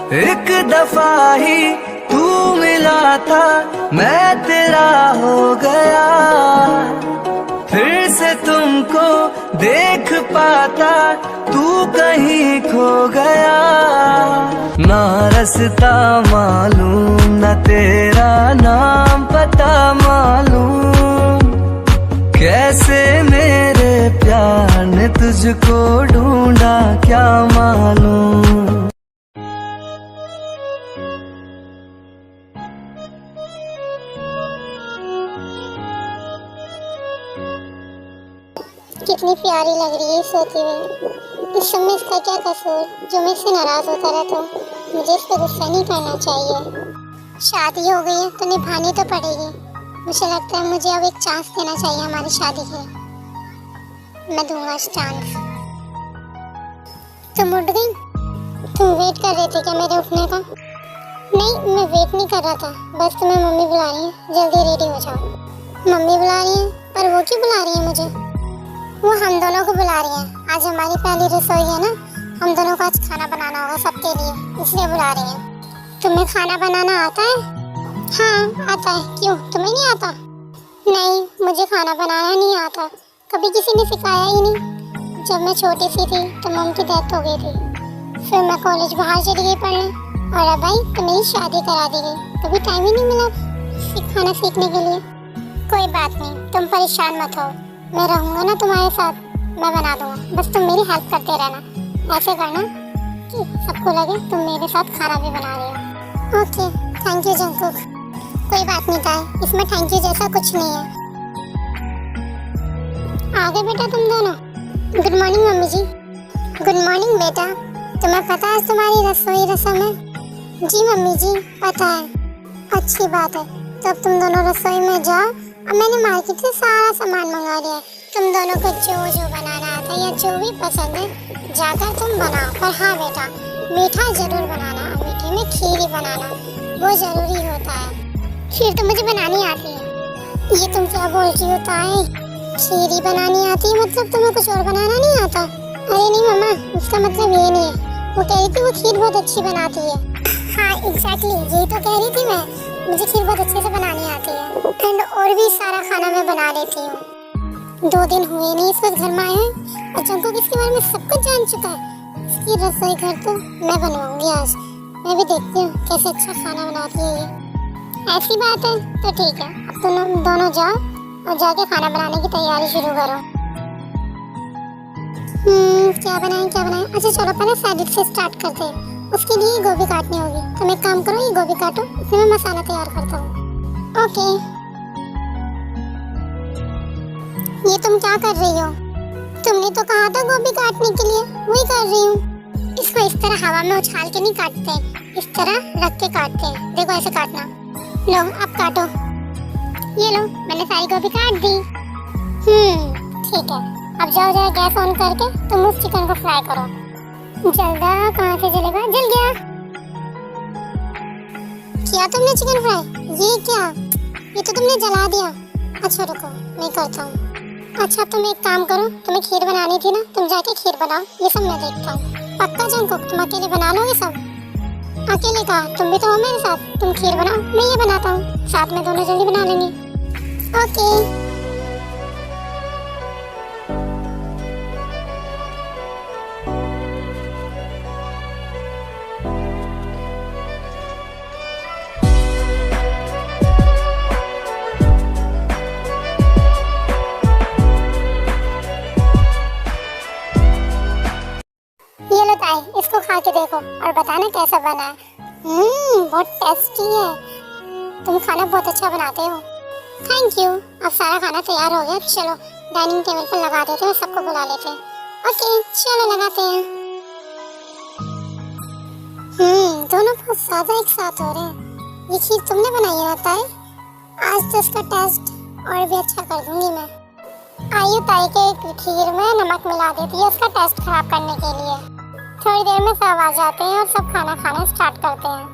एक दफा ही तू मिला था, मैं तेरा हो गया। फिर से तुमको देख पाता, तू कहीं खो गया। ना रास्ता मालूम, ना तेरा नाम पता मालूम, कैसे मेरे प्यार ने तुझको ढूंढा क्या मालूम। कितनी प्यारी लग रही है सोती हुई। इस समय इसका क्या कसूर जो मुझसे नाराज होता रहता हूँ। मुझे इस पर गुस्सा नहीं करना चाहिए। शादी हो गई है तो निभानी तो पड़ेगी। मुझे लगता है मुझे अब एक चांस देना चाहिए हमारी शादी के। मैं दूंगा इस चांस। तुम उठ गई? तुम वेट कर रहे थे क्या मेरे उठने का? नहीं, मैं वेट नहीं कर रहा था, बस तुम्हें मम्मी बुला रही है, जल्दी रेडी हो जाओ। मम्मी बुला रही है? पर वो क्यों बुला रही है मुझे? वो हम दोनों को बुला रही है। आज हमारी पहली रसोई है ना, हम दोनों को आज खाना बनाना होगा सबके लिए, इसलिए बुला रही है। तुम्हें खाना बनाना आता है? हाँ आता है। क्यों, तुम्हें नहीं आता? नहीं, मुझे खाना बनाना नहीं आता, कभी किसी ने सिखाया ही नहीं। जब मैं छोटी सी थी तो मम्मी की डेथ हो गई थी, फिर मैं कॉलेज बाहर चली गई पढ़ने, और अब भाई तो मेरी शादी करा दी गई। कभी टाइम ही नहीं मिला खाना सीखने के लिए। कोई बात नहीं, तुम परेशान मत हो, मैं रहूँगा ना तुम्हारे साथ, मैं बना दूँगा। बस तुम मेरी हेल्प करते रहना, ऐसे करना कि सबको लगे तुम मेरे साथ खाना भी बना रहे हो। Okay, thank you Jungkook. कोई बात नहीं ताई, इसमें थैंक यू जैसा कुछ नहीं है। आ गए बेटा तुम दोनों? गुड मॉर्निंग मम्मी जी। गुड मॉर्निंग बेटा। तुम्हें पता है तुम्हारी रसोई रसम है? जी मम्मी जी पता है। अच्छी बात है, तो अब तुम दोनों रसोई में जाओ। अब मैंने मार्केट से सारा सामान मंगा लिया है। तुम दोनों को जो जो बनाना आता है या जो भी पसंद है जाकर तुम बनाओ। पर हाँ बेटा, मीठा जरूर बनाना, मीठे में खीर ही बनाना, वो जरूरी होता है। खीर तो मुझे बनानी आती है। ये तुम क्या बोल रही हो ताई? खीर ही बनानी आती है मतलब तुम्हें कुछ और बनाना नहीं आता? अरे नहीं मम्मा, उसका मतलब ये नहीं है। वो कह रही थी वो खीर बहुत अच्छी बनाती है। हाँ एग्जैक्टली, यही तो कह रही थी मैं। मुझे खीर बहुत अच्छे से बनानी आती है, एंड और भी सारा खाना मैं बना लेती हूँ। 2 दिन हुए नहीं इस वक्त घर में आए हैं और जंकुक इसके बारे में सब कुछ जान चुका है। इसकी रसोई घर तो मैं बनवाऊंगी आज। मैं भी देखती हूँ कैसे अच्छा खाना बनाती है ये। ऐसी बात है तो ठीक है, अब तुम दोनों जाओ और जाके खाना बनाने की तैयारी शुरू करो। क्या बनाएं? अच्छा चलो पहले सैलेड से स्टार्ट करते हैं। उसके लिए गोभी काटनी होगी। तुम एक काम करो, ये गोभी काटो, इसमें मैं मसाला तैयार करता हूँ। ओके। ये तुम क्या कर रही हो? तुमने तो कहा था गोभी काटने के लिए, वही कर रही हूँ। इसको इस तरह हवा में उछाल के नहीं काटते, इस तरह रख के काटते हैं। देखो ऐसे काटना। लो अब काटो। ये लो, मैंने सारी गोभी काट दी। ठीक है, अब जाओ गैस ऑन करके तुम उस चिकन को फ्राई करो। जल्दा कहाँ से जलेगा? जल गया। किया तुमने चिकन फ्राई? ये क्या, ये तो तुमने जला दिया। अच्छा रुको, मैं करता हूँ। अच्छा तुम एक काम करो, तुम्हें खीर बनानी थी ना, तुम जाके खीर बनाओ, ये सब मैं देखता हूँ। पक्का जंकुक, तुम अकेले बना लोगे सब? अकेले कहा, तुम भी तो हो मेरे साथ। तुम खीर बनाओ, मैं ये बनाता हूँ, साथ में दोनों जल्दी बना लेंगे। ओके। इसको खा के देखो और बताना कैसा बना है। बहुत टेस्टी है। तुम खाना बहुत अच्छा बनाते हो। Thank you. अब सारा खाना तैयार हो गया, चलो डाइनिंग टेबल पर लगा देते हैं, सबको बुला लेते हैं। ओके चलो लगाते हैं। दोनों बहुत ज्यादा एक साथ हो रहे हैं। ये खीर तुमने बनाई है ताई? आज तो इसका टेस्ट और भी अच्छा कर दूंगी मैं। आइए ताई के खीर में नमक मिला देती है उसका टेस्ट खराब करने के लिए। थोड़ी देर में सब आ जाते हैं और सब खाना खाना स्टार्ट करते हैं।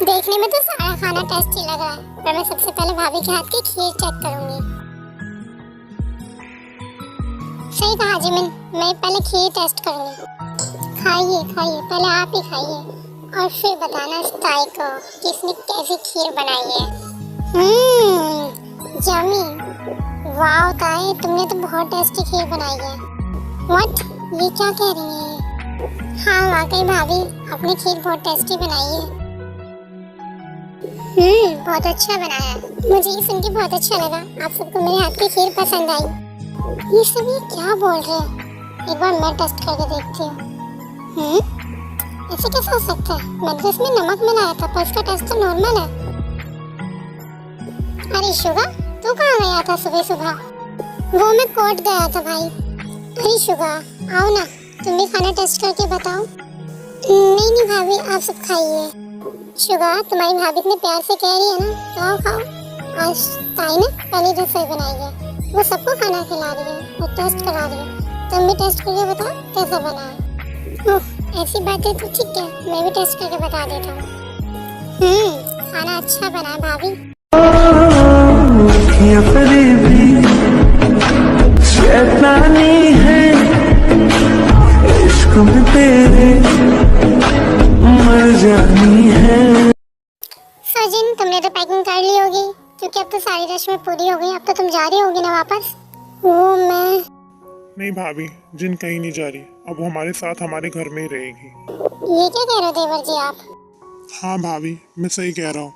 देखने में तो सारा खाना टेस्टी लग रहा है, पर मैं सबसे पहले भाभी के हाथ की खीर चेक करूंगी। सही कहा जिमिन, मैं पहले खीर टेस्ट करूंगी। खाइए खाइए, पहले आप ही खाइए और फिर बताना ताई को कि इसने कैसी खीर बनाई है। यम्मी। वाह ताई, तुमने तो बहुत टेस्टी खीर बनाई है। व्हाट, ये क्या कह रही है ये? हाँ वाकई भाभी, आपने खीर बहुत टेस्टी बनाई है। बहुत अच्छा बनाया। मुझे ये सुन के बहुत अच्छा लगा, आप सबको मेरे हाथ की खीर पसंद आई। ये सब ये क्या बोल रहे हैं? एक बार मैं टेस्ट करके देखती हूँ। ऐसे कैसे हो सकता है? मैंने तो इसमें नमक मिलाया था, पर इसका टेस्ट तो नॉर्मल है। अरे शुगा, तू कहाँ गया था सुबह सुबह? वो मैं कोर्ट गया था भाई। अरे शुगा, आओ ना, तुम भी खाना टेस्ट करके बताओ। नहीं नहीं भाभी, आप सब खाइए। शुगा, तुम्हारी भाभी इतने प्यार से कह रही है ना, तो आओ खाओ। आज ताई ने पहली रसोई बनाई है, वो सबको खाना खिला रही है और टेस्ट करा रही है। तुम भी टेस्ट करके बताओ कैसा बना है। ओह, ऐसी बातें तो ठीक है, मैं भी टेस्ट करके बता देता हूँ। खाना अच्छा बना है भाभी। शैतानी है इश्क में तेरे मर जानी है। सजिन, तुमने तो पैकिंग कर ली होगी, क्योंकि अब तो सारी रश में पूरी हो गई। अब तो तुम जा रही होगी ना वापस? वो मैं नहीं भाभी, जिन कहीं नहीं जा रही, अब वो हमारे साथ हमारे घर में ही रहेगी। ये क्या कह रहे हो देवर जी आप? हाँ भाभी, मैं सही कह रहा हूँ।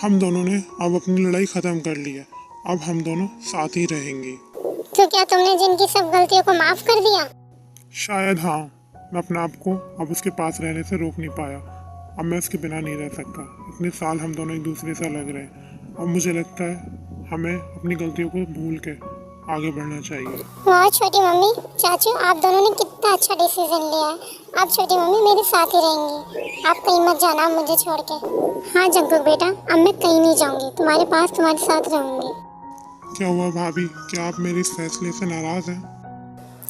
हम दोनों ने अब अपनी लड़ाई खत्म कर ली है, अब हम दोनों साथ ही रहेंगे। तो क्या तुमने जिनकी सब गलतियों को माफ कर दिया? शायद हाँ। मैं अपने आप को अब उसके पास रहने से रोक नहीं पाया। अब मैं उसके बिना नहीं रह सकता। इतने साल हम दोनों एक दूसरे से अलग रहे, अब मुझे लगता है हमें अपनी गलतियों को भूल के आगे बढ़ना चाहिए। वाह छोटी मम्मी, चाचू, आप दोनों ने कितना अच्छा डिसीजन लिया है। आप छोटी मम्मी मेरे साथ ही रहेंगी, आप कहीं मत जाना मुझे छोड़ के। हाँ जंकुक बेटा, अब मैं कहीं नहीं जाऊंगी, तुम्हारे पास तुम्हारे साथ रहूंगी। क्या हुआ भाभी, क्या आप मेरे इस फैसले से नाराज हैं?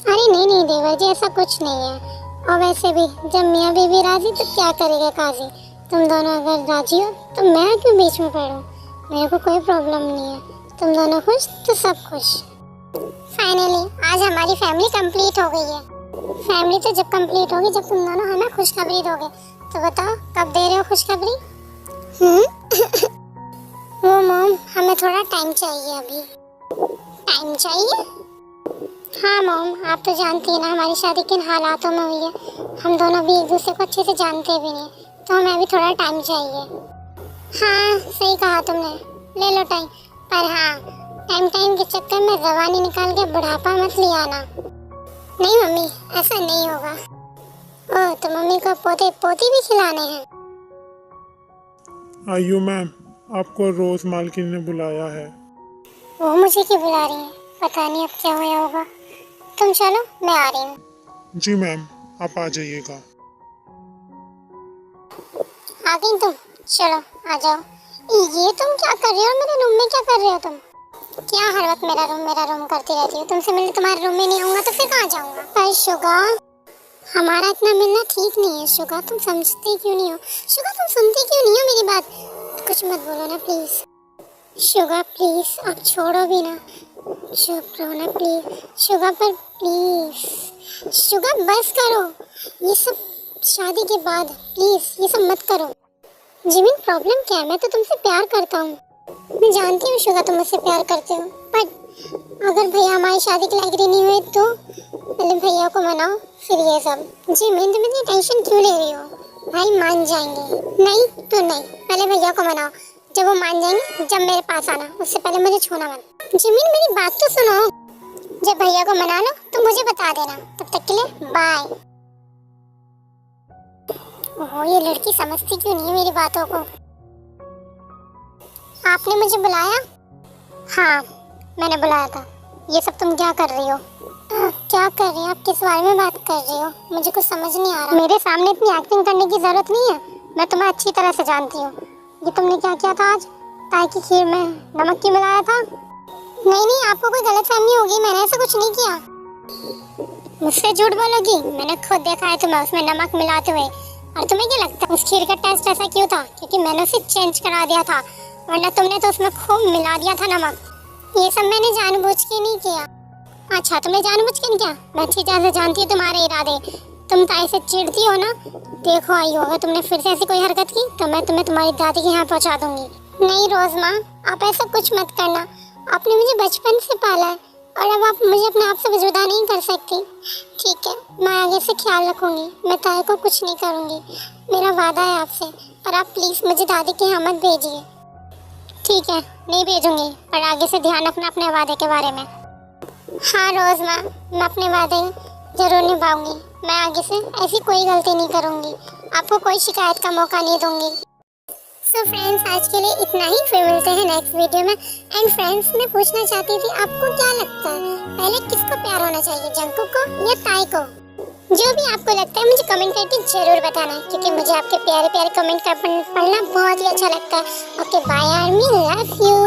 अरे नहीं नहीं देवर जी, ऐसा कुछ नहीं है। और वैसे भी जब मियाँ बीवी राजी तो क्या करेगा काजी। तुम दोनों अगर राजी हो तो मैं क्यों बीच में पड़ूं? मेरे को कोई प्रॉब्लम नहीं है। तुम दोनों खुश तो सब खुश। फाइनली आज हमारी फैमिली कंप्लीट हो गई है। फैमिली तो जब कंप्लीट होगी जब तुम दोनों हमें खुशखबरी दोगे। तो बताओ कब दे रहे हो खुशखबरी? वो मॉम, हमें थोड़ा टाइम चाहिए अभी। टाइम चाहिए? हाँ मॉम, आप तो जानती हैं ना हमारी शादी किन हालातों में हुई है। हम दोनों भी एक दूसरे को अच्छे से जानते भी नहीं, तो हमें अभी थोड़ा टाइम चाहिए। हाँ सही कहा तुमने, ले लो टाइम। पर हाँ, टाइम के चक्कर में जवानी निकाल के बुढ़ापा मत ले आना। नहीं मम्मी, ऐसा नहीं होगा। ओह, तो मम्मी को पोते पोती भी खिलाने हैं? आइयो मैम, आपको रोज मालकिन ने बुलाया है। वो मुझे क्यों बुला रही है? पता नहीं अब क्या होया होगा। तुम चलो, मैं आ रही हूँ। जी मैम, आप आ जाइएगा। आ गई तुम? चलो आ जाओ। ये तुम क्या कर रहे हो? मेरे रूम में क्या कर रहे हो तुम? क्या हर वक्त मेरा रूम करती रहती हो? तुमसे मिलने तुम्हारे रूम में नहीं आऊंगा तो फिर कहाँ जाऊंगा? पर शुगा, हमारा इतना मिलना ठीक नहीं है। शुगा, तुम समझती क्यों नहीं हो? शुगा, तुम सुनती क्यों नहीं हो मेरी बात? कुछ मत बोलो ना प्लीज। शुगा प्लीज, आप छोड़ो भी ना। चुप रहो ना प्लीज। शुगा पर प्लीज। शुगा बस करो, ये सब शादी के बाद प्लीज ये सब मत करो। जिमिन, प्रॉब्लम क्या है? मैं तो तुमसे प्यार करता हूँ। मैं जानती हूँ शुगा तुम मुझसे प्यार करते हो, पर अगर भैया हमारी शादी के लायक नहीं हुए तो पहले भैया को मनाओ फिर ये सब। जिमिन, तुम इतनी टेंशन क्यों ले रही हो? भाई मान जाएंगे। नहीं तो नहीं, पहले भैया को मनाओ। जब वो मान जाएंगे जब मेरे पास आना, उससे पहले मुझे छूना मत। जिमिन मेरी बात तो सुनो। जब भैया को मना लो तो मुझे बता देना। तब तक के लिए बाय। ओह, ये लड़की समझती क्यों नहीं है मेरी बातों को? आपने मुझे बुलाया? हाँ, मैंने बुलाया था। ये सब तुम क्या कर रही हो? क्या कर रही हो? आप किस बारे में बात कर रही हो? मुझे कुछ समझ नहीं आ रहा। मेरे सामने इतनी एक्टिंग करने की जरूरत नहीं है, मैं तुम्हें अच्छी तरह से जानती हूँ। ये तुमने क्या किया था आज? ताई की खीर में नमक क्यों मिलाया था? नहीं, आपको कोई गलतफहमी होगी, मैंने ऐसा कुछ नहीं किया। मुझसे झूठ बोलोगी? मैंने खुद देखा है तुम्हें उसमें नमक मिलाते हुए। और तुम्हें क्या लगता है उस खीर का टेस्ट ऐसा क्यों था? क्योंकि मैंने उसे चेंज करा दिया था, वरना तुमने तो उसमें खूब मिला दिया था नमक। ये सब मैंने जानबूझ के नहीं किया। अच्छा, तुमने जानबूझकर किया? मैं अच्छी तरह से जानती हूँ तुम्हारे इरादे। तुम ताई से चिढ़ती हो ना? देखो आई हो, अगर तुमने फिर से ऐसी कोई हरकत की तो मैं तुम्हें तुम्हारी दादी के यहाँ पहुँचा दूंगी। नहीं रोज माँ, आप ऐसा कुछ मत करना। आपने मुझे बचपन से पाला है और अब आप मुझे अपने आप से जुदा नहीं कर सकती। ठीक है, मैं आगे से ख्याल रखूंगी। मैं ताई को कुछ नहीं करूंगी, मेरा वादा है आपसे। पर आप प्लीज मुझे दादी के यहाँ मत भेजिए। ठीक है, नहीं भेजूंगी, पर आगे से ध्यान रखना अपने वादे के बारे में। हाँ रोज माँ, मैं अपने वादे जरूर निभाऊंगी। मैं आगे से ऐसी कोई गलती नहीं करूंगी, आपको कोई शिकायत का मौका नहीं दूंगी। सो फ्रेंड्स, आज के लिए इतना ही। फिर मिलते हैं नेक्स्ट वीडियो में। एंड फ्रेंड्स, मैं पूछना चाहती थी, आपको क्या लगता है पहले किसको प्यार होना चाहिए, जंकुक को या ताई को? जो भी आपको लगता है मुझे कमेंट करके जरूर बताना, क्योंकि मुझे आपके प्यारे प्यारे कमेंट पढ़ना बहुत ही अच्छा लगता है। Okay bye army, love you.